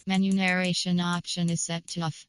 Menu narration option is set to off.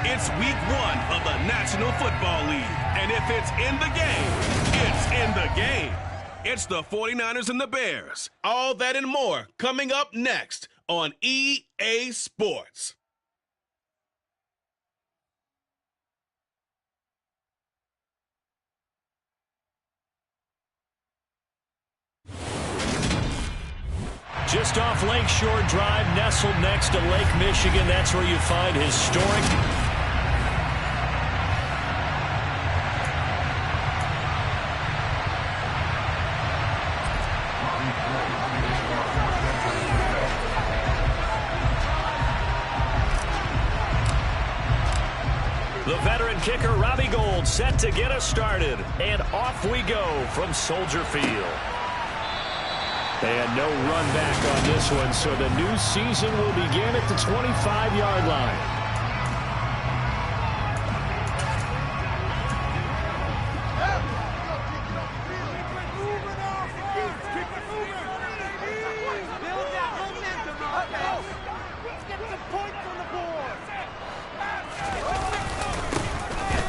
It's week 1 of the National Football League, and if it's in the game, it's in the game. It's the 49ers and the Bears. All that and more coming up next on EA Sports. Just off Lakeshore Drive, nestled next to Lake Michigan. That's where you find historic. The veteran kicker, Robbie Gould, set to get us started. And off we go from Soldier Field. And no run back on this one, so the new season will begin at the 25-yard line.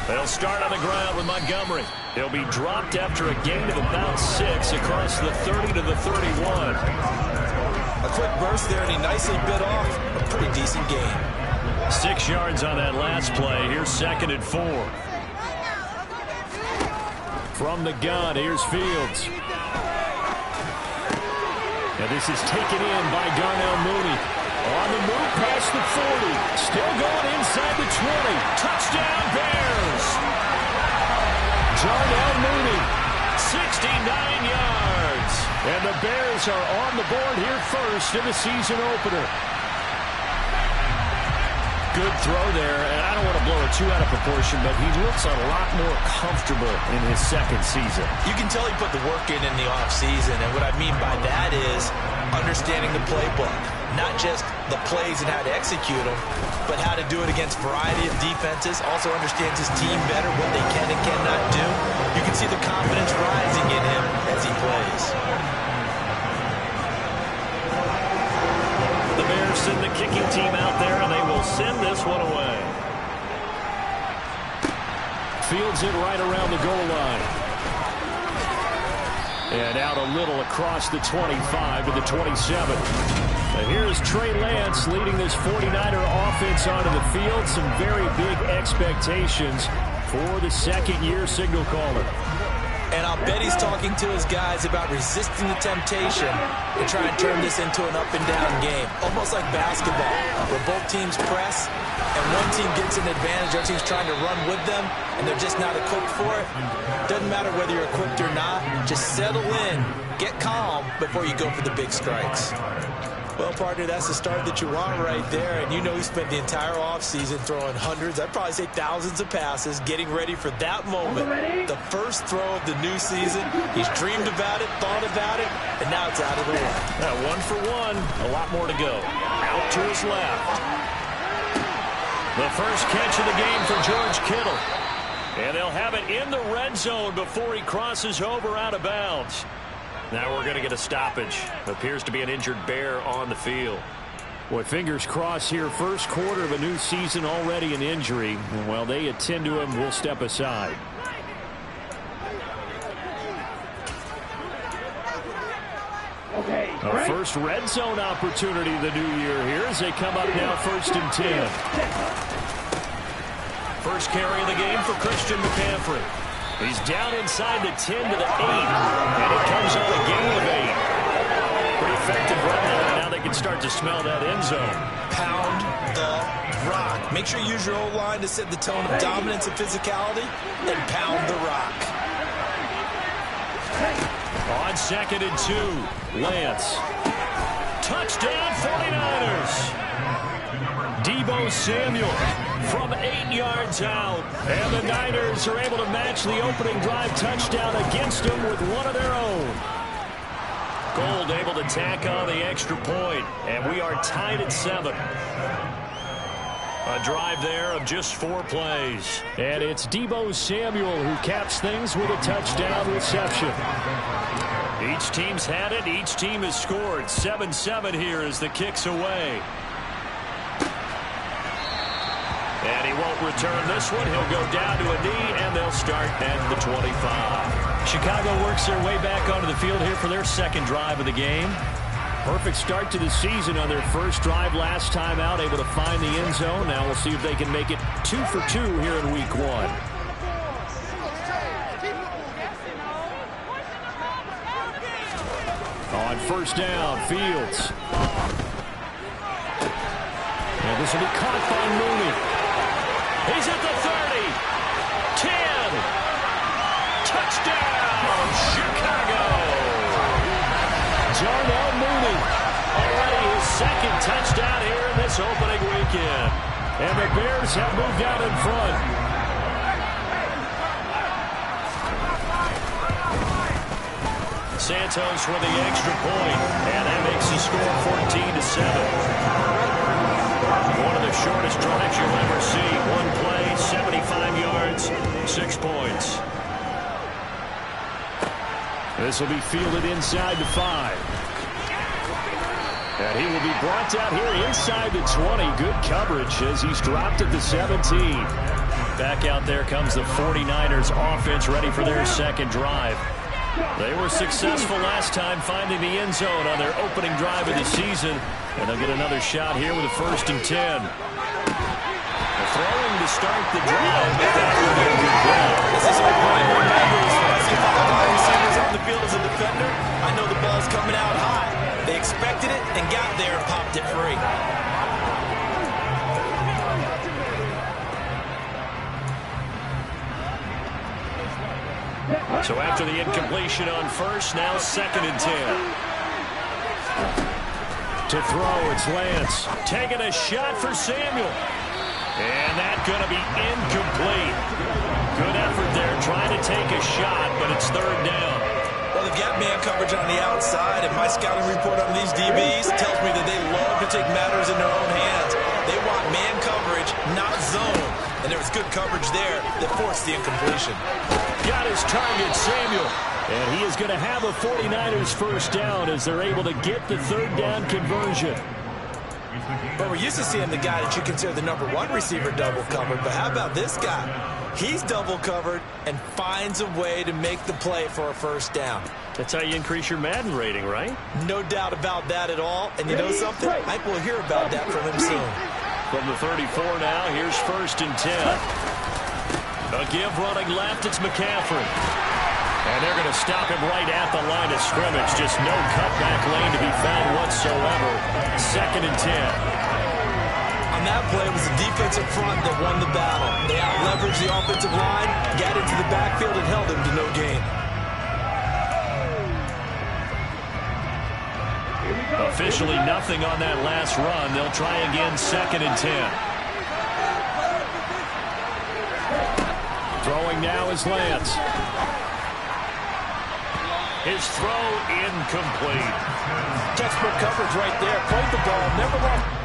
They'll start on the ground with Montgomery. He'll be dropped after a gain of about 6 across the 30 to the 31. A quick burst there, and he nicely bit off a pretty decent gain. 6 yards on that last play. Here's 2nd and 4. From the gun, here's Fields. And this is taken in by Darnell Mooney. On the move past the 40. Still going inside the 20. Touchdown, Bears. Darnell Mooney, 69 yards. And the Bears are on the board here first in the season opener. Good throw there, and I don't want to blow it too out of proportion, but he looks a lot more comfortable in his second season. You can tell he put the work in the offseason, and what I mean by that is understanding the playbook. Not just the plays and how to execute them, but how to do it against a variety of defenses. Also understands his team better, what they can and cannot do. You can see the confidence rising in him as he plays. The Bears send the kicking team out there, and they will send this one away. Fields it right around the goal line. And out a little across the 25 to the 27. And here's Trey Lance leading this 49er offense onto the field. Some very big expectations for the second-year signal caller. And I'll bet he's talking to his guys about resisting the temptation to try and turn this into an up-and-down game. Almost like basketball, where both teams press, and one team gets an advantage, the other team's trying to run with them, and they're just not equipped for it. Doesn't matter whether you're equipped or not. Just settle in, get calm before you go for the big strikes. Well, partner, that's the start that you want right there. And you know he spent the entire offseason throwing hundreds, I'd probably say thousands of passes, getting ready for that moment. The first throw of the new season. He's dreamed about it, thought about it, and now it's out of the way. Now, 1 for 1, a lot more to go. Out to his left. The first catch of the game for George Kittle. And they'll have it in the red zone before he crosses over out of bounds. Now we're going to get a stoppage. Appears to be an injured Bear on the field. Boy, fingers crossed here. First quarter of a new season, already an injury. And while they attend to him, we'll step aside. A first red zone opportunity the new year here as they come up now 1st and 10. First carry of the game for Christian McCaffrey. He's down inside the 10 to the 8, and it comes on a gain of 8. Pretty effective run there. Now they can start to smell that end zone. Pound the rock. Make sure you use your O-line to set the tone of dominance and physicality, and pound the rock. On On 2nd and 2, Lance. Touchdown 49ers. Deebo Samuel from 8 yards out. And the Niners are able to match the opening drive touchdown against them with one of their own. Gold able to tack on the extra point, and we are tied at 7. A drive there of just 4 plays. And it's Deebo Samuel who caps things with a touchdown reception. Each team's had it. Each team has scored. 7-7 here as the kick's away. And he won't return this one. He'll go down to a knee, and they'll start at the 25. Chicago works their way back onto the field here for their second drive of the game. Perfect start to the season on their first drive last time out, able to find the end zone. Now we'll see if they can make it 2 for 2 here in week 1. On first down, Fields. And this will be caught by Mooney. He's at the 30. 10. Touchdown, Chicago. Darnell Mooney, already his second touchdown here in this opening weekend. And the Bears have moved out in front. Santos with the extra point, and that makes the score 14-7. One of the shortest drives you'll ever see. One play, 75 yards, 6 points. This will be fielded inside the 5. And he will be brought down here inside the 20. Good coverage as he's dropped at the 17. Back out there comes the 49ers offense ready for their second drive. They were successful last time finding the end zone on their opening drive of the season. And they'll get another shot here with a 1st and 10. Throwing to start the drive. This is what I remember. I see 5 wide receivers on the field as a defender. I know the ball's coming out high. They expected it and got there and popped it free. So after the incompletion on first, now 2nd and 10. To throw, it's Lance. Taking a shot for Samuel. And that's going to be incomplete. Good effort there trying to take a shot, but it's 3rd down. Well, they've got man coverage on the outside, and my scouting report on these DBs tells me that they love to take matters in their own hands. They want man coverage, not zone. And there was good coverage there that forced the incompletion. Got his target, Samuel. And he is going to have a 49ers first down as they're able to get the 3rd down conversion. But we're used to seeing the guy that you consider the #1 receiver double covered. But how about this guy? He's double covered and finds a way to make the play for a first down. That's how you increase your Madden rating, right? No doubt about that at all. And you know something? I think we'll hear about that from him soon. From the 34 now, here's 1st and 10. A give running left, it's McCaffrey. And they're going to stop him right at the line of scrimmage. Just no cutback lane to be found whatsoever. 2nd and 10. On that play, it was the defensive front that won the battle. They out-leveraged the offensive line, got into the backfield, and held him to no gain. Officially nothing on that last run. They'll try again 2nd and 10. Throwing now is Lance. His throw incomplete. Textbook coverage right there. Played the ball, never lost.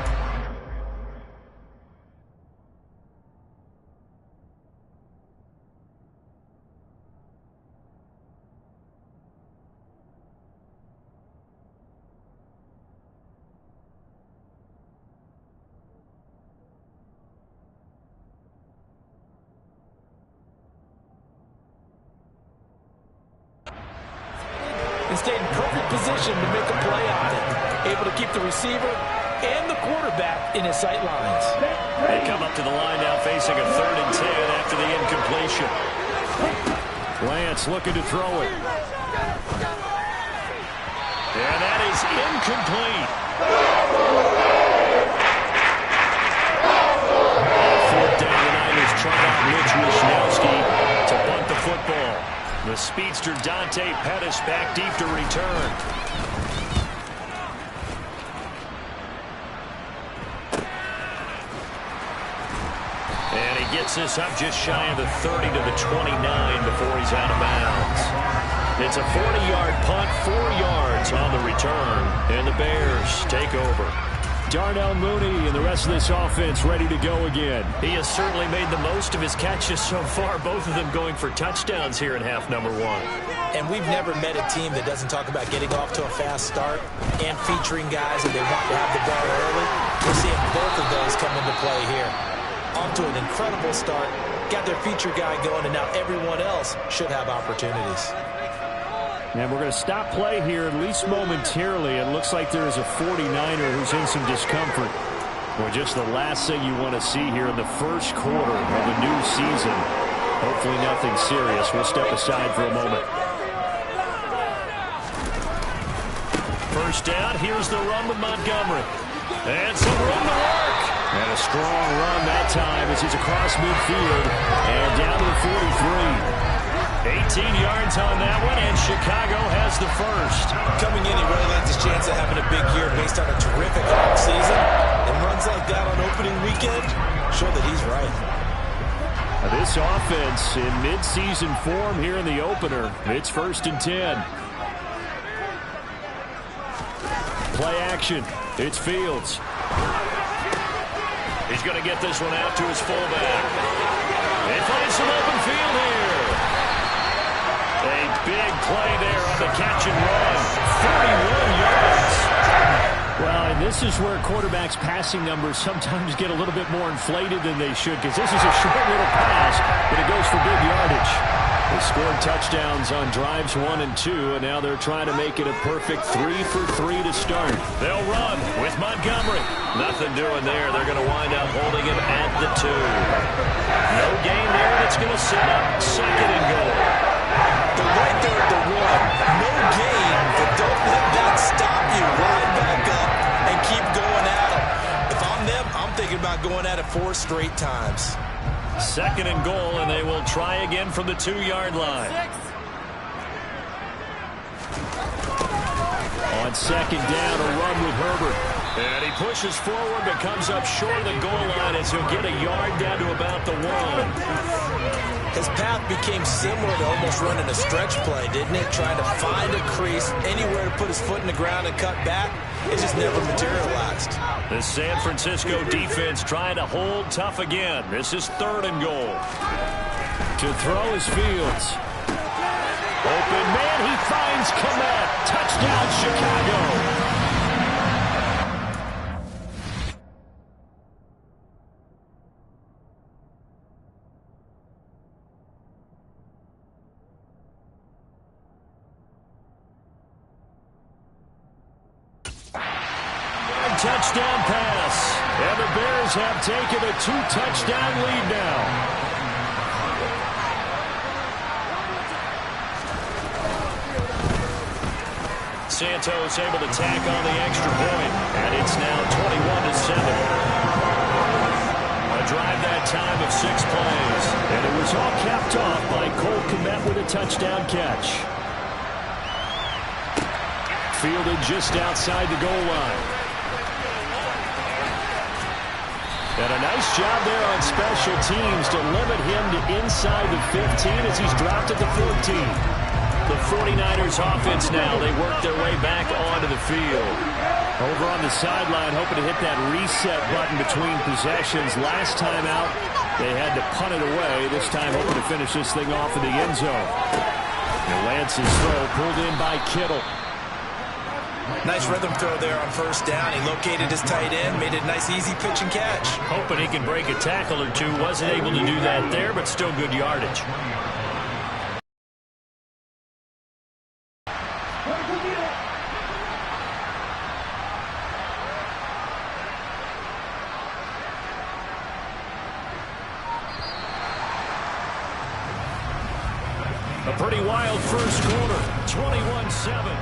And stayed in perfect position to make a play on it. Able to keep the receiver and the quarterback in his sight lines. They come up to the line now facing a 3rd and 10 after the incompletion. Lance looking to throw it. And that is incomplete. On 4th down, the Niners try out Mitch Wishnowsky to punt the football. The speedster Dante Pettis back deep to return. And he gets this up just shy of the 30 to the 29 before he's out of bounds. It's a 40-yard punt, 4 yards on the return, and the Bears take over. Darnell Mooney and the rest of this offense ready to go again. He has certainly made the most of his catches so far, both of them going for touchdowns here in half number 1. And we've never met a team that doesn't talk about getting off to a fast start and featuring guys that they want to have the ball early. We're seeing both of those come into play here. Off to an incredible start, got their feature guy going, and now everyone else should have opportunities. And we're going to stop play here, at least momentarily. It looks like there is a 49er who's in some discomfort. Well, just the last thing you want to see here in the first quarter of the new season. Hopefully nothing serious. We'll step aside for a moment. First down, here's the run with Montgomery. And some room to work. And a strong run that time as he's across midfield and down to the 43. 18 yards on that one, and Chicago has the first. Coming in, he really likes his chance of having a big year based on a terrific offseason. And runs like that on opening weekend show that he's right. This offense in mid-season form here in the opener. It's 1st and 10. Play action. It's Fields. He's going to get this one out to his fullback. They find some open field here. A big play there on the catch and run. 41 yards. Well, and this is where quarterbacks' passing numbers sometimes get a little bit more inflated than they should, because this is a short little pass, but it goes for big yardage. They scored touchdowns on drives 1 and 2, and now they're trying to make it a perfect 3 for 3 to start. They'll run with Montgomery. Nothing doing there. They're going to wind up holding him at the 2. No gain there, and it's going to set up 2nd and goal. They're right there at the 1. No gain, but don't let that stop you. Line back up and keep going at them. If I'm them, I'm thinking about going at it 4 straight times. 2nd and goal, and they will try again from the 2-yard line. On 2nd down, a run with Herbert. And he pushes forward, but comes up short of the goal line as he'll get a yard down to about the 1. His path became similar to almost running a stretch play, didn't it? Trying to find a crease, anywhere to put his foot in the ground and cut back. It just never materialized. The San Francisco defense trying to hold tough again. This is 3rd and goal. To throw is Fields. Open man, he finds Kmet. Touchdown, Chicago. Touchdown pass. And the Bears have taken a 2-touchdown lead now. Santos able to tack on the extra point, and it's now 21-7. A drive that time of 6 plays, and it was all capped off by Cole Kmet with a touchdown catch. Fielded just outside the goal line. And a nice job there on special teams to limit him to inside the 15 as he's dropped at the 14. The 49ers offense now, they work their way back onto the field. Over on the sideline, hoping to hit that reset button between possessions. Last time out, they had to punt it away. This time hoping to finish this thing off in the end zone. And Lance's throw pulled in by Kittle. Nice rhythm throw there on 1st down. He located his tight end, made it a nice easy pitch and catch. Hoping he can break a tackle or two. Wasn't able to do that there, but still good yardage. A pretty wild first quarter, 21-7.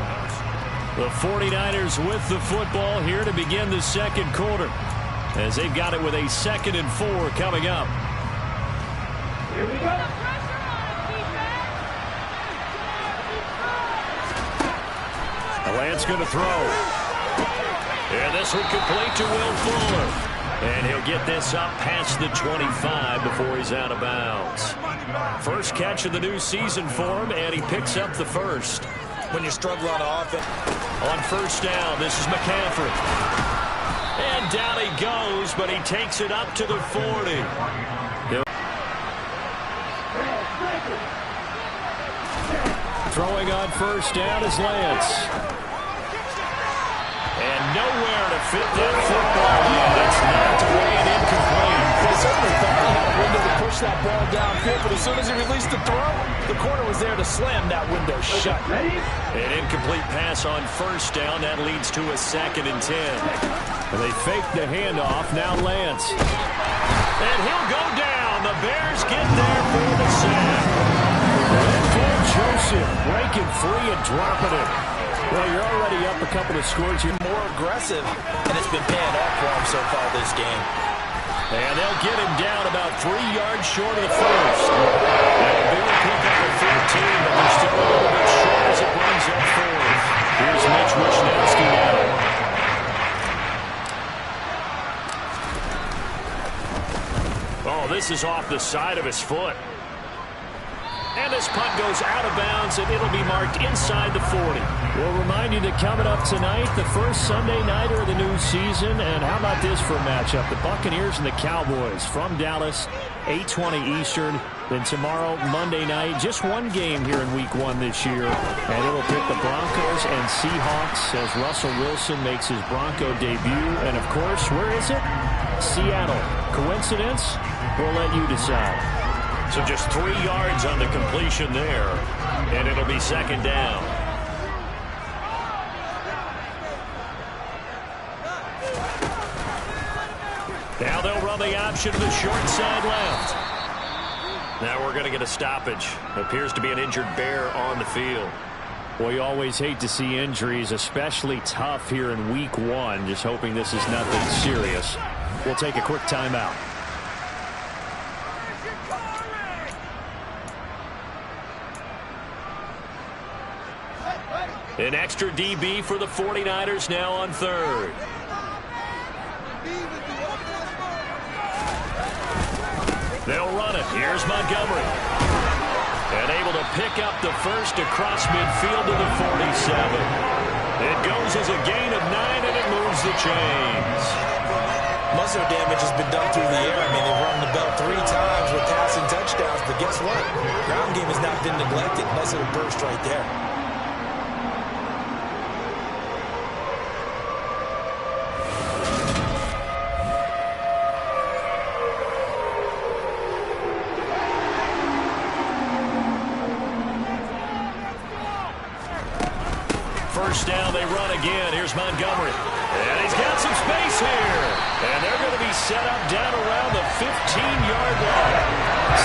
The 49ers with the football here to begin the 2nd quarter, as they've got it with a 2nd and 4 coming up. Here we go. Lance going to throw. And this one complete to Will Fuller. And he'll get this up past the 25 before he's out of bounds. First catch of the new season for him, and he picks up the first. When you struggle on offense. On first down, this is McCaffrey. And down he goes, but he takes it up to the 40. Throwing on first down is Lance. And nowhere to fit that football in. It's knocked away and incomplete. They certainly thought they had a window to push that ball downfield, but as soon as he released the throw, the corner was there to slam that window shut. An incomplete pass on first down. That leads to a 2nd and 10. And they fake the handoff. Now Lance. And he'll go down. The Bears get there for the sack. Linval Joseph breaking free and dropping it. Well, you're already up a couple of scores here. More aggressive, and it's been paying off for him so far this game. And they'll get him down about 3 yards short of the first. That'll be a pickup of 15, but they're still a little bit short as it brings up 4th. Here's Mitch Wishnowsky now. Oh, this is off the side of his foot. And this punt goes out of bounds, and it'll be marked inside the 40. We'll remind you that coming up tonight, the first Sunday nighter of the new season. And how about this for a matchup? The Buccaneers and the Cowboys from Dallas, 8:20 Eastern. Then tomorrow, Monday night, just one game here in Week 1 this year. And it'll pick the Broncos and Seahawks as Russell Wilson makes his Bronco debut. And, of course, where is it? Seattle. Coincidence? We'll let you decide. So just 3 yards on the completion there, and it'll be 2nd down. Now they'll run the option to the short side left. Now we're going to get a stoppage. Appears to be an injured Bear on the field. Well, you always hate to see injuries, especially tough here in Week 1. Just hoping this is nothing serious. We'll take a quick timeout. An extra DB for the 49ers now on 3rd. They'll run it. Here's Montgomery. And able to pick up the first across midfield to the 47. It goes as a gain of 9, and it moves the chains. Most of the damage has been done through the air. I mean, they've rung the bell 3 times with passing touchdowns, but guess what? Ground game has not been neglected. Nice little burst right there. First down, they run again. Here's Montgomery. And he's got some space here. And they're going to be set up down around the 15-yard line.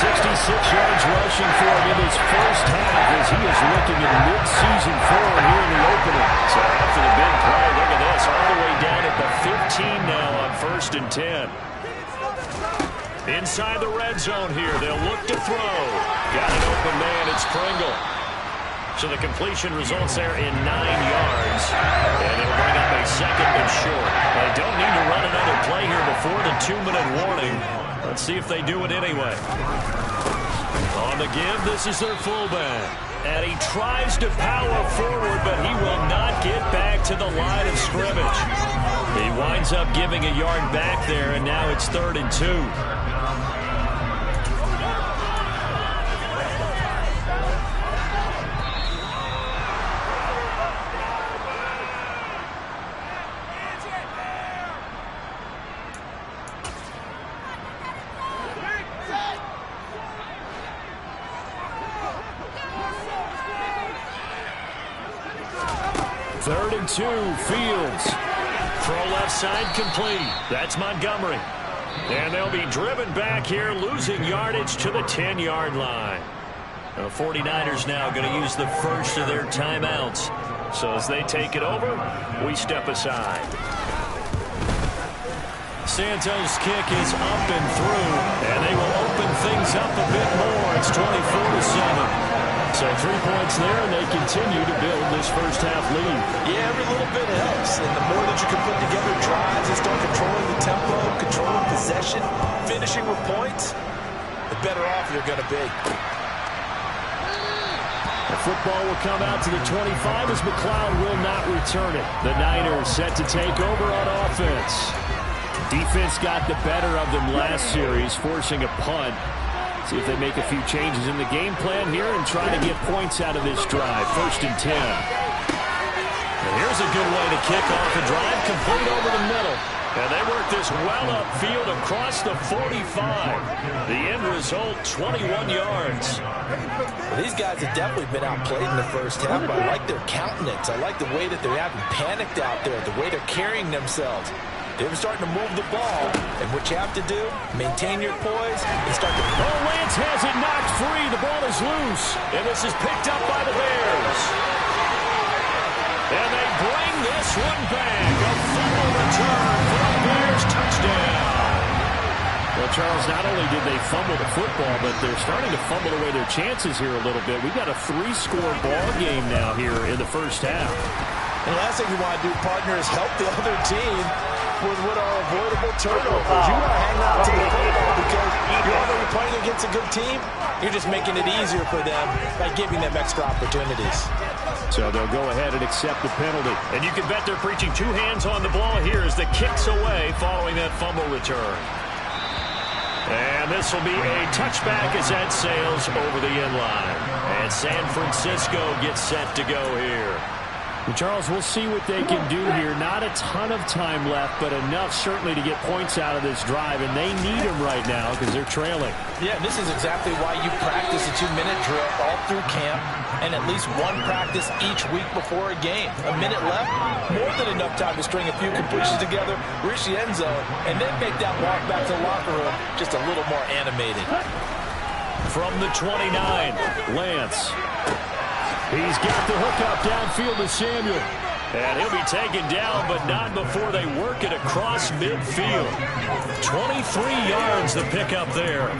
66 yards rushing for him in his first half as he is looking in mid-season form here in the opener. So after the big play, look at this, all the way down at the 15 now on 1st and 10. Inside the red zone here, they'll look to throw. Got an open man, it's Pringle. So the completion results there in 9 yards. And it'll bring up a 2nd and short. They don't need to run another play here before the 2-minute warning. Let's see if they do it anyway. On the give, this is their fullback. And he tries to power forward, but he will not get back to the line of scrimmage. He winds up giving a yard back there, and now it's 3rd and 2. Third and 2, Fields. Throw left side complete. That's Montgomery. And they'll be driven back here, losing yardage to the 10-yard line. The 49ers now going to use the first of their timeouts. So as they take it over, we step aside. Santos' kick is up and through, and they will open things up a bit more. It's 24-7. So 3 points there, and they continue to build this first half lead. Yeah, every little bit helps. And the more that you can put together drives and start controlling the tempo, controlling possession, finishing with points, the better off you're going to be. The football will come out to the 25 as McLeod will not return it. The Niners set to take over on offense. Defense got the better of them last series, forcing a punt. See if they make a few changes in the game plan here and try to get points out of this drive. 1st and 10. And here's a good way to kick off a drive, complete over the middle. And they work this well upfield across the 45. The end result, 21 yards. Well, these guys have definitely been outplayed in the first half, but I like their countenance. I like the way that they're having panicked out there, the way they're carrying themselves. They're starting to move the ball, and what you have to do, maintain your poise and start to... Oh, Lance has it knocked free. The ball is loose, and this is picked up by the Bears. And they bring this one back. A fumble return for the Bears touchdown. Well, Charles, not only did they fumble the football, but they're starting to fumble away their chances here a little bit. We've got a 3-score ball game now here in the first half. And the last thing you want to do, partner, is help the other team with what are avoidable turnovers. You want to hang on to the football because you're already playing against a good team. You're just making it easier for them by giving them extra opportunities. So they'll go ahead and accept the penalty. And you can bet they're preaching 2 hands on the ball here as the kick's away following that fumble return. And this will be a touchback as that sails over the end line. And San Francisco gets set to go here. Well, Charles, we'll see what they can do here. Not a ton of time left, but enough certainly to get points out of this drive, and they need them right now because they're trailing. Yeah, this is exactly why you practice a 2-minute drill all through camp and at least one practice each week before a game. A minute left, more than enough time to string a few completions together, reach the end zone, and then make that walk back to the locker room just a little more animated. From the 29, Lance. He's got the hook up downfield to Samuel. And he'll be taken down, but not before they work it across midfield. 23 yards the pickup there.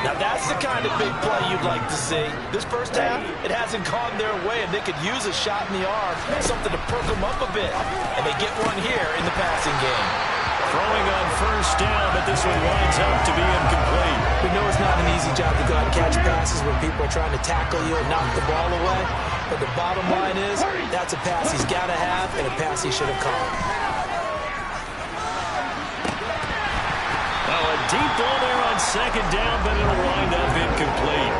Now that's the kind of big play you'd like to see. This first half, it hasn't gone their way, and they could use a shot in the arm, something to perk them up a bit. And they get one here in the passing game. Throwing on first down, but this one winds up to be incomplete. We know it's not an easy job to go out and catch passes when people are trying to tackle you and knock the ball away. But the bottom line is, that's a pass he's got to have and a pass he should have caught. Oh, a deep ball there on second down, but it'll wind up incomplete.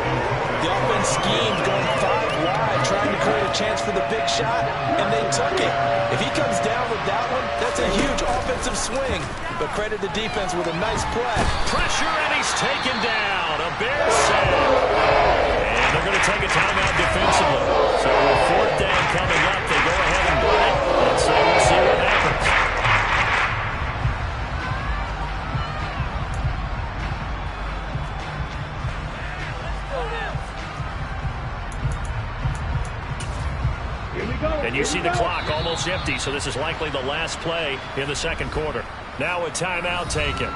The offense schemed going 5 wide, trying to create a chance for the big shot, and they took it. If he comes down with that one, that's a huge offensive swing. But credit the defense with a nice play. Pressure, and he's taken down. A Bears sack. And they're going to take a timeout defensively. So with 4th down coming up, they go ahead and burn it. And so we'll see what happens. And you see the clock almost empty, so this is likely the last play in the second quarter. Now a timeout taken.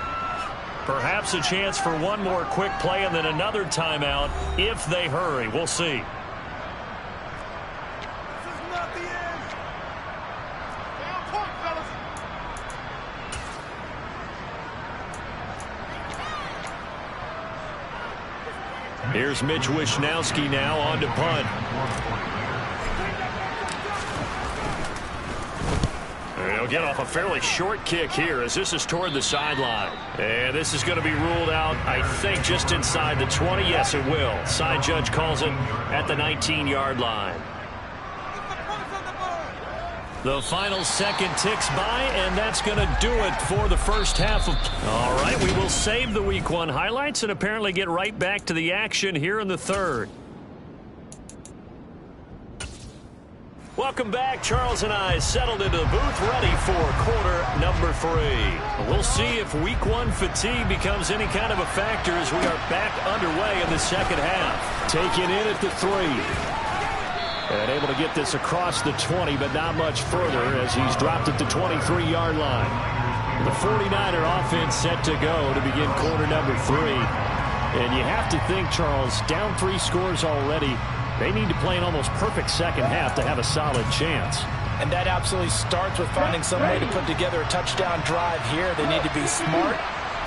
Perhaps a chance for one more quick play and then another timeout if they hurry. We'll see. Here's Mitch Wishnowsky now on to punt. He'll get off a fairly short kick here as this is toward the sideline. And this is going to be ruled out, I think, just inside the 20. Yes, it will. Side judge calls it at the 19-yard line. The final second ticks by, and that's going to do it for the first half of... All right, we will save the Week 1 highlights and apparently get right back to the action here in the third. Welcome back. Charles and I settled into the booth, ready for quarter number 3. We'll see if Week 1 fatigue becomes any kind of a factor as we are back underway in the second half. Taken in at the 3. And able to get this across the 20, but not much further as he's dropped at the 23-yard line. The 49er offense set to go to begin quarter number 3. And you have to think, Charles, down 3 scores already. They need to play an almost perfect second half to have a solid chance. And that absolutely starts with finding some way to put together a touchdown drive here. They need to be smart,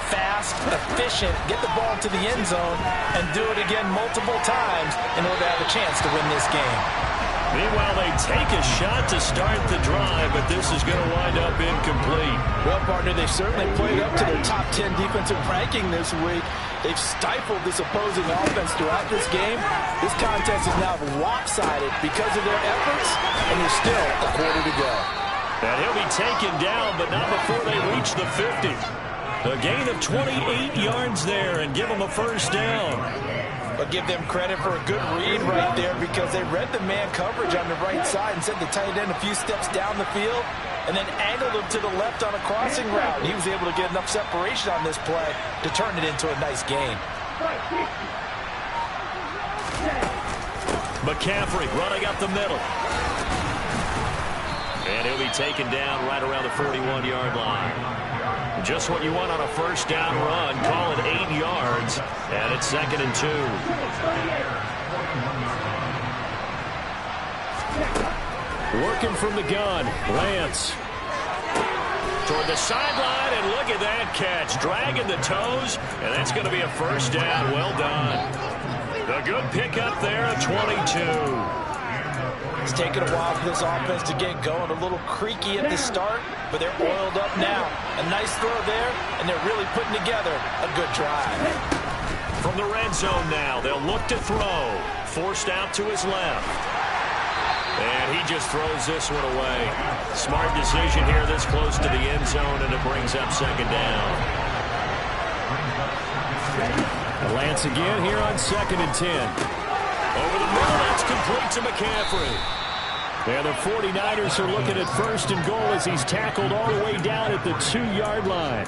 fast, efficient, get the ball to the end zone, and do it again multiple times in order to have a chance to win this game. Meanwhile, they take a shot to start the drive, but this is going to wind up incomplete. Well, partner, they've certainly played up to their top 10 defensive ranking this week. They've stifled this opposing offense throughout this game. This contest is now lopsided because of their efforts, and there's still a quarter to go. And he'll be taken down, but not before they reach the 50. A gain of 28 yards there, and give them a first down. But give them credit for a good read right there, because they read the man coverage on the right side and sent the tight end a few steps down the field and then angled him to the left on a crossing route. He was able to get enough separation on this play to turn it into a nice gain. McCaffrey running up the middle. And he'll be taken down right around the 41-yard line. Just what you want on a first down run. Call it 8 yards. And it's 2nd and 2. Working from the gun, Lance. Toward the sideline, and look at that catch. Dragging the toes, and that's going to be a first down. Well done. A good pickup there at 22. It's taken a while for this offense to get going. A little creaky at the start, but they're oiled up now. A nice throw there, and they're really putting together a good drive. From the red zone now, they'll look to throw. Forced out to his left. And he just throws this one away. Smart decision here this close to the end zone, and it brings up 2nd down. Lance again here on 2nd and 10. Over the middle, that's complete to McCaffrey. And the 49ers are looking at 1st and goal as he's tackled all the way down at the 2-yard line.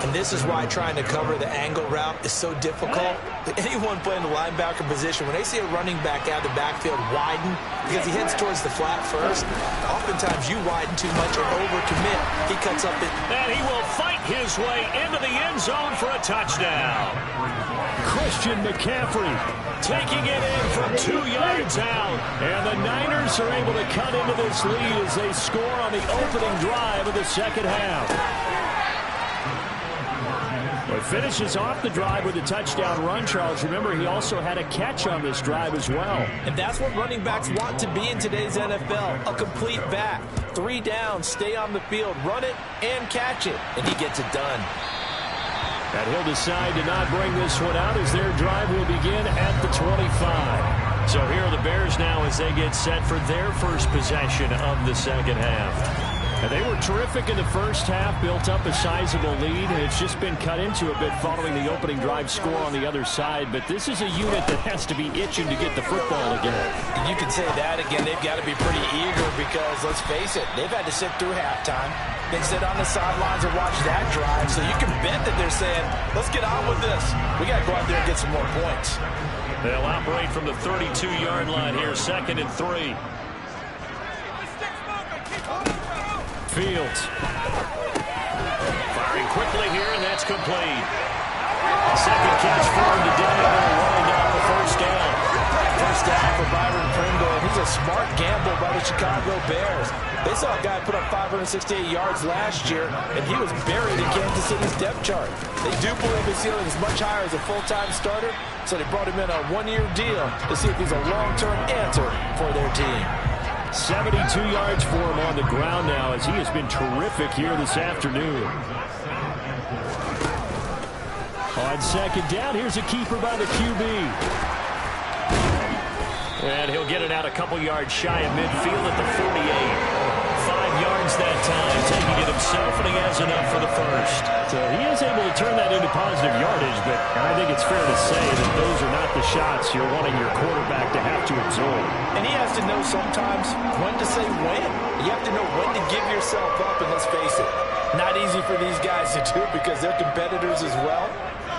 And this is why trying to cover the angle route is so difficult. Anyone playing the linebacker position, when they see a running back out of the backfield widen because he heads towards the flat first, oftentimes you widen too much or overcommit. He cuts up it. And he will fight his way into the end zone for a touchdown. Christian McCaffrey taking it in from 2 yards out. And the Niners are able to cut into this lead as they score on the opening drive of the second half. But finishes off the drive with a touchdown run, Charles. Remember, he also had a catch on this drive as well. And that's what running backs want to be in today's NFL, a complete back. 3 downs, stay on the field, run it, and catch it. And he gets it done. And he'll decide to not bring this one out as their drive will begin at the 25. So here are the Bears now as they get set for their first possession of the second half. And they were terrific in the first half, built up a sizable lead, and it's just been cut into a bit following the opening drive score on the other side. But this is a unit that has to be itching to get the football again. And you can say that again. They've got to be pretty eager because, let's face it, they've had to sit through halftime, then sit on the sidelines and watch that drive. So you can bet that they're saying, let's get on with this. We got to go out there and get some more points. They'll operate from the 32-yard line here, 2nd and 3. Fields. Firing quickly here, and that's complete. Second catch for him today, and they'll wind up a first down. First down for Byron Pringle, and he's a smart gamble by the Chicago Bears. They saw a guy put up 568 yards last year, and he was buried in Kansas City's depth chart. They do believe his ceiling is much higher as a full-time starter, so they brought him in a 1-year deal to see if he's a long-term answer for their team. 72 yards for him on the ground now as he has been terrific here this afternoon. On second down, here's a keeper by the QB. And he'll get it out a couple yards shy of midfield at the 48. 5 yards that time, taking it himself, and he has enough for the first. So he is able to turn that into positive yardage, but I think it's fair to say that those are not the shots you're wanting your quarterback to have to absorb. And he has to know sometimes when to say when. You have to know when to give yourself up, and let's face it, not easy for these guys to do because they're competitors as well.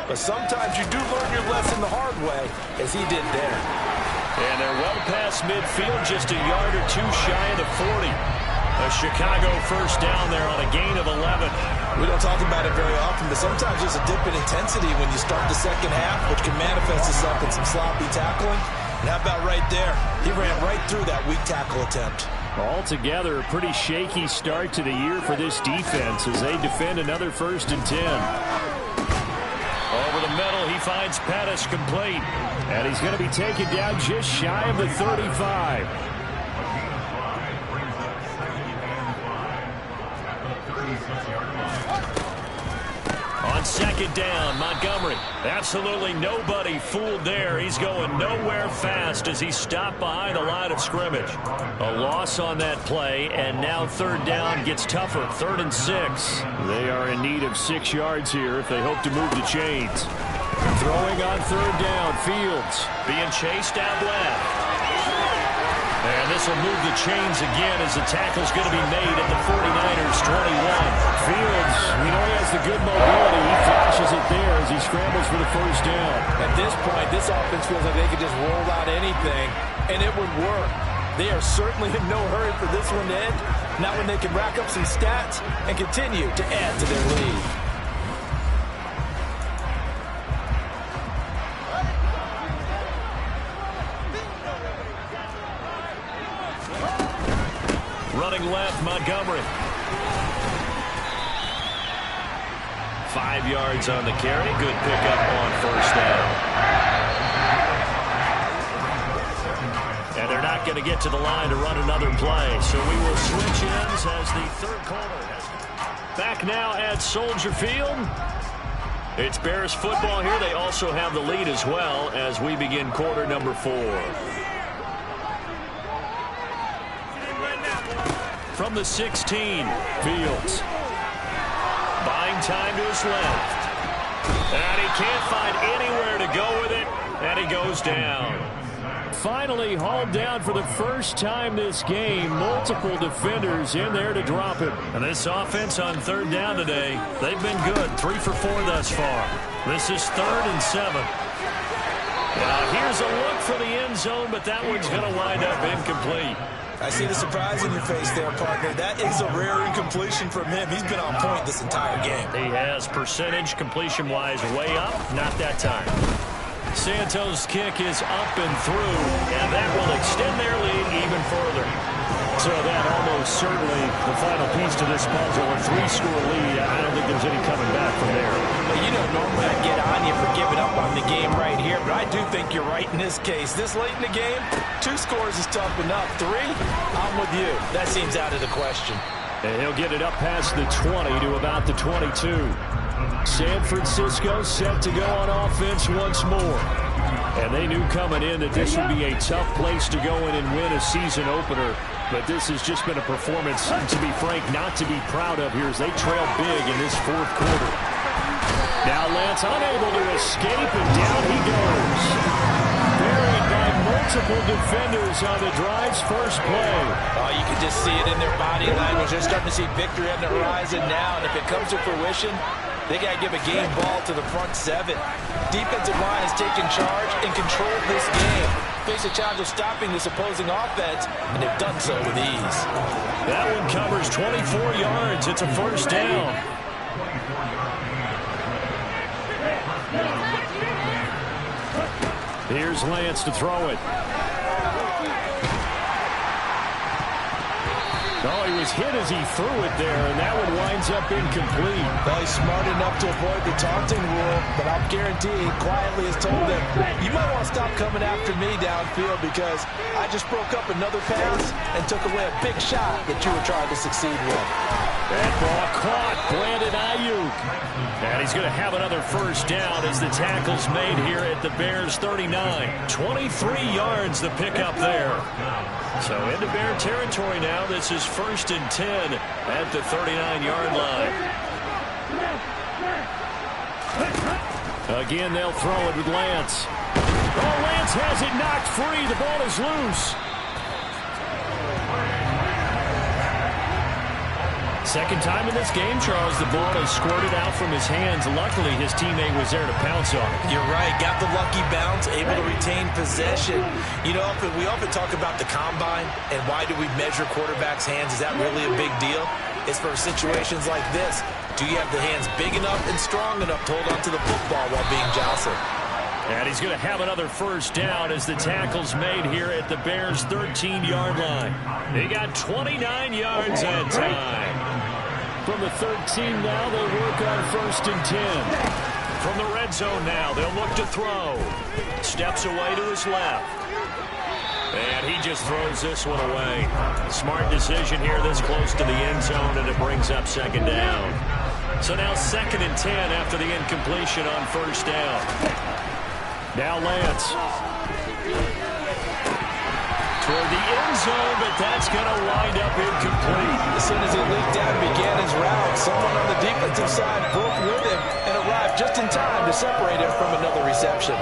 But sometimes you do learn your lesson the hard way, as he did there. And they're well past midfield, just a yard or two shy of the 40. A Chicago first down there on a gain of 11. We don't talk about it very often, but sometimes there's a dip in intensity when you start the second half, which can manifest itself in some sloppy tackling. And how about right there? He ran right through that weak tackle attempt. Altogether, a pretty shaky start to the year for this defense as they defend another 1st and 10. Over the middle, he finds Pettis complete. And he's going to be taken down just shy of the 35. On second down, Montgomery. Absolutely nobody fooled there. He's going nowhere fast as he stopped behind the line of scrimmage. A loss on that play, and now 3rd down gets tougher. 3rd and 6. They are in need of 6 yards here if they hope to move the chains. Throwing on 3rd down, Fields. Being chased out left. And this will move the chains again as the tackle's going to be made at the 49ers 21. Fields, we know he has the good mobility. He flashes it there as he scrambles for the 1st down. At this point, this offense feels like they could just roll out anything, and it would work. They are certainly in no hurry for this one to end. Not when they can rack up some stats and continue to add to their lead. Running left, Montgomery. 5 yards on the carry. Good pickup on 1st down. And they're not going to get to the line to run another play. So we will switch ends as the 3rd quarter has. Back now at Soldier Field. It's Bears football here. They also have the lead as well as we begin quarter number 4. From the 16, Fields. Buying time to his left. And he can't find anywhere to go with it, and he goes down. Finally hauled down for the first time this game. Multiple defenders in there to drop him. And this offense on 3rd down today, they've been good. 3 for 4 thus far. This is 3rd and 7. Now here's a look for the end zone, but that one's going to wind up incomplete. I see the surprise in your face there, partner. That is a rare incompletion from him. He's been on point this entire game. He has percentage completion-wise way up. Not that time. Santos' kick is up and through, and that will extend their lead even further. So that almost certainly the final piece to this puzzle. A 3-score lead. I don't think there's any coming back from there. Well, you know, normally I get on you for giving up on the game right here, but I do think you're right in this case. This late in the game, 2 scores is tough enough. 3, I'm with you. That seems out of the question. And he'll get it up past the 20 to about the 22. San Francisco set to go on offense once more. And they knew coming in that this would be a tough place to go in and win a season opener. But this has just been a performance, to be frank, not to be proud of here as they trail big in this 4th quarter. Now Lance unable to escape, and down he goes. Buried by multiple defenders on the drive's first play. Oh, you can just see it in their body language. They're starting to see victory on the horizon now, and if it comes to fruition, they got to give a game ball to the front 7. Defensive line has taken charge and controlled this game. Face a challenge of stopping this opposing offense, and they've done so with ease. That one covers 24 yards. It's a 1st down. Here's Lance to throw it. Oh, he was hit as he threw it there, and that one winds up incomplete. Well, he's smart enough to avoid the taunting rule, but I'll guarantee he quietly has told him, you might want to stop coming after me downfield because I just broke up another pass and took away a big shot that you were trying to succeed with. That ball caught. Brandon Ayuk. And he's going to have another 1st down as the tackle's made here at the Bears 39. 23 yards the pickup there. So into Bear territory now. This is 1st and 10 at the 39-yard line. Again, they'll throw it with Lance. Oh, Lance has it knocked free. The ball is loose. second time in this game, Charles, the ball has squirted out from his hands. Luckily, his teammate was there to pounce on it. You're right. Got the lucky bounce, able to retain possession. You know, we often talk about the combine and why do we measure quarterbacks' hands. Is that really a big deal? It's for situations like this. Do you have the hands big enough and strong enough to hold onto the football while being jostled? And he's going to have another first down as the tackle's made here at the Bears' 13-yard line. They got 29 yards that time. From the 13 now, they'll work on 1st and 10. From the red zone now, they'll look to throw. Steps away to his left. And he just throws this one away. Smart decision here this close to the end zone, and it brings up 2nd down. So now 2nd and 10 after the incompletion on 1st down. Now Lance. Toward the end zone, but that's going to wind up incomplete. As soon as he leaked out and began his route, someone on the defensive side broke with him and arrived just in time to separate him from another reception.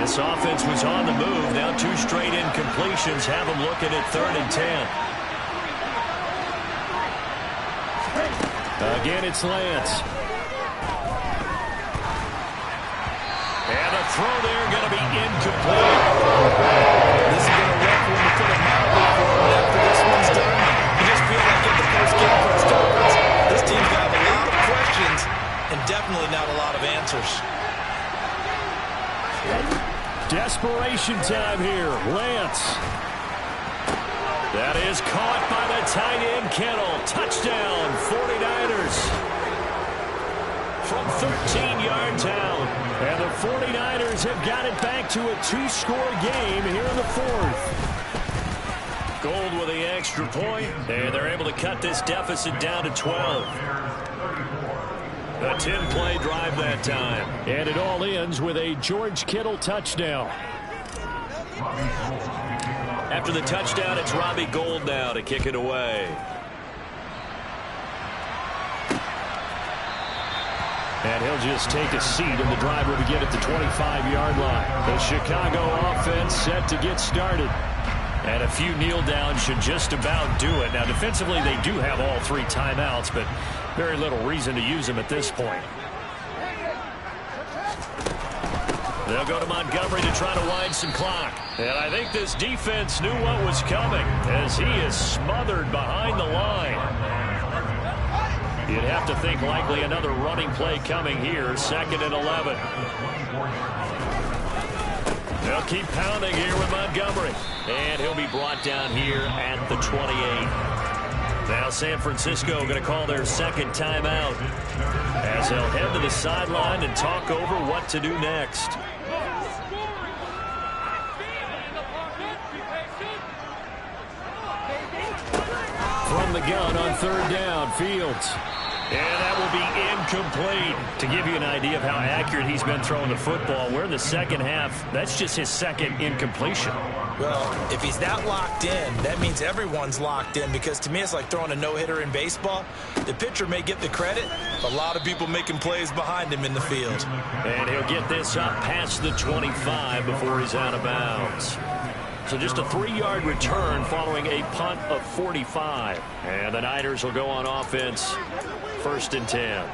This offense was on the move. Now 2 straight incompletions have them looking at 3rd and 10. Again, it's Lance. And a throw there going to be incomplete. This has been a rough one to put a mildly for him. After this one's done, you just feel like at the first game press conference, this team's got a lot of questions and definitely not a lot of answers. Desperation time here. Lance. That is caught by the tight end, Kittle. Touchdown, 49ers. From 13 yards out. And the 49ers have got it back to a 2-score game here in the 4th. Gold with the extra point, and they're able to cut this deficit down to 12. A 10-play drive that time. And it all ends with a George Kittle touchdown. After the touchdown, it's Robbie Gould now to kick it away. And he'll just take a seat, and the drive will begin at the 25-yard line. The Chicago offense set to get started. And a few kneel downs should just about do it. Now, defensively, they do have all 3 timeouts, but very little reason to use them at this point. They'll go to Montgomery to try to wind some clock. And I think this defense knew what was coming as he is smothered behind the line. You'd have to think likely another running play coming here, 2nd and 11. They'll keep pounding here with Montgomery. And he'll be brought down here at the 28. Now San Francisco going to call their 2nd timeout as they'll head to the sideline and talk over what to do next. From the gun on 3rd down, Fields. And that will be incomplete. To give you an idea of how accurate he's been throwing the football, we're in the 2nd half. That's just his 2nd incompletion. Well, if he's that locked in, that means everyone's locked in, because to me it's like throwing a no-hitter in baseball. The pitcher may get the credit, a lot of people making plays behind him in the field. And he'll get this up past the 25 before he's out of bounds. So just a 3-yard return following a punt of 45. And the Niners will go on offense, 1st and 10.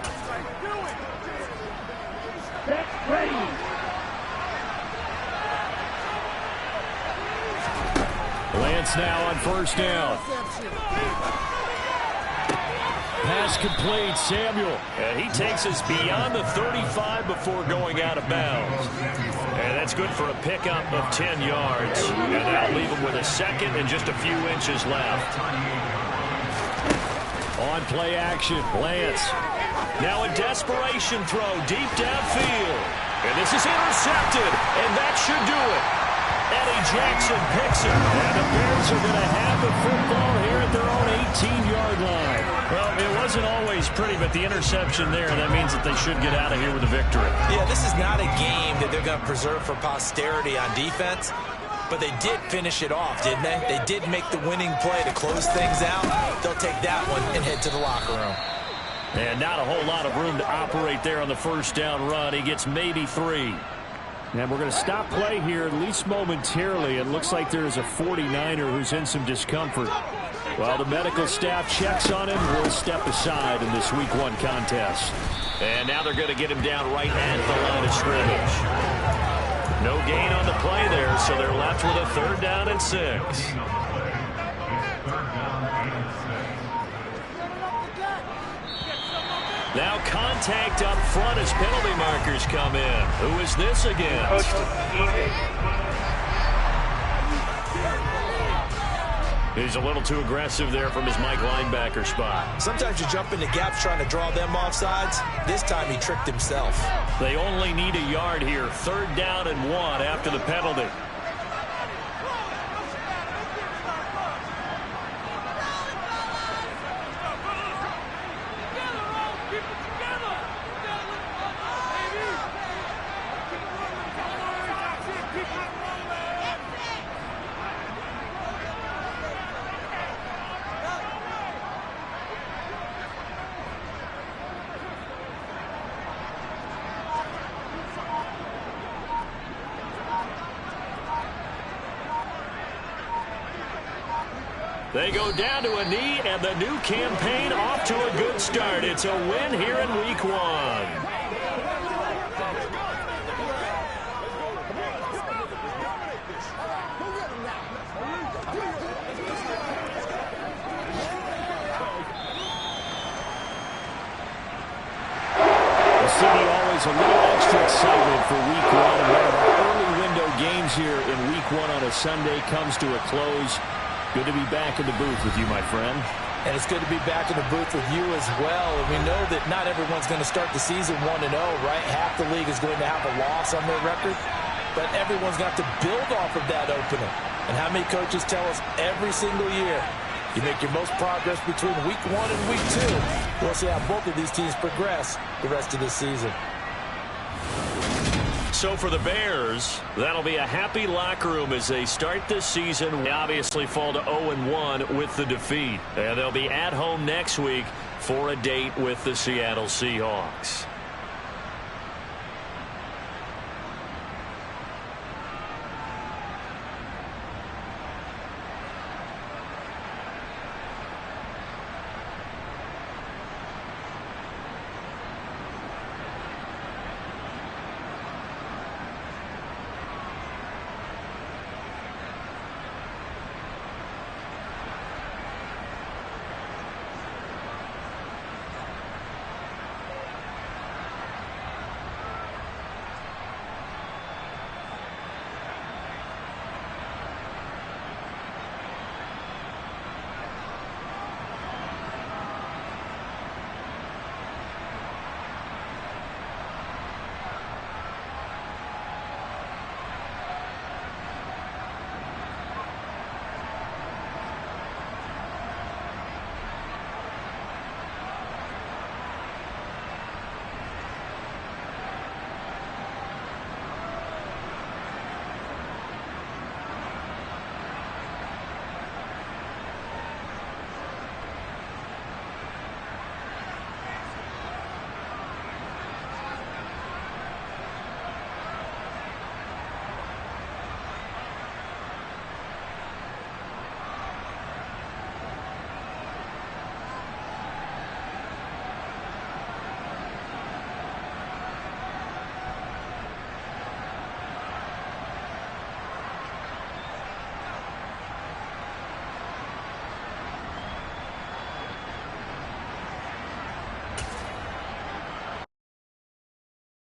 Lance now on 1st down. Pass complete, Samuel. And he takes us beyond the 35 before going out of bounds. And that's good for a pickup of 10 yards. And that'll leave him with a 2nd and just a few inches left. On play action, Lance. Now a desperation throw deep downfield. And this is intercepted. And that should do it. Eddie Jackson picks it. And the Bears are going to have the football here at their own 18-yard line. Well, it wasn't always pretty, but the interception there, that means that they should get out of here with a victory. Yeah, this is not a game that they're going to preserve for posterity on defense. But they did finish it off, didn't they? They did make the winning play to close things out. They'll take that one and head to the locker room. And not a whole lot of room to operate there on the first down run. He gets maybe 3. And we're going to stop play here, at least momentarily. It looks like there's a 49er who's in some discomfort. While the medical staff checks on him, we'll step aside in this Week 1 contest. And now they're going to get him down right at the line of scrimmage. No gain on the play there, so they're left with a 3rd down and 6. Now contact up front as penalty markers come in. Who is this against? He's a little too aggressive there from his Mike linebacker spot. Sometimes you jump into gaps trying to draw them off sides. This time he tricked himself. They only need a yard here. 3rd down and 1 after the penalty. They go down to a knee, and the new campaign off to a good start. It's a win here in Week 1. Always a little extra excitement for Week 1. And one of our early window games here in Week 1 on a Sunday comes to a close. Good to be back in the booth with you, my friend. And it's good to be back in the booth with you as well. And we know that not everyone's going to start the season 1-0, right? Half the league is going to have a loss on their record. But everyone's going to have to build off of that opening. And how many coaches tell us every single year, you make your most progress between Week 1 and Week 2. We'll see how both of these teams progress the rest of this season. So for the Bears, that'll be a happy locker room as they start this season. They obviously fall to 0-1 with the defeat. And they'll be at home next week for a date with the Seattle Seahawks.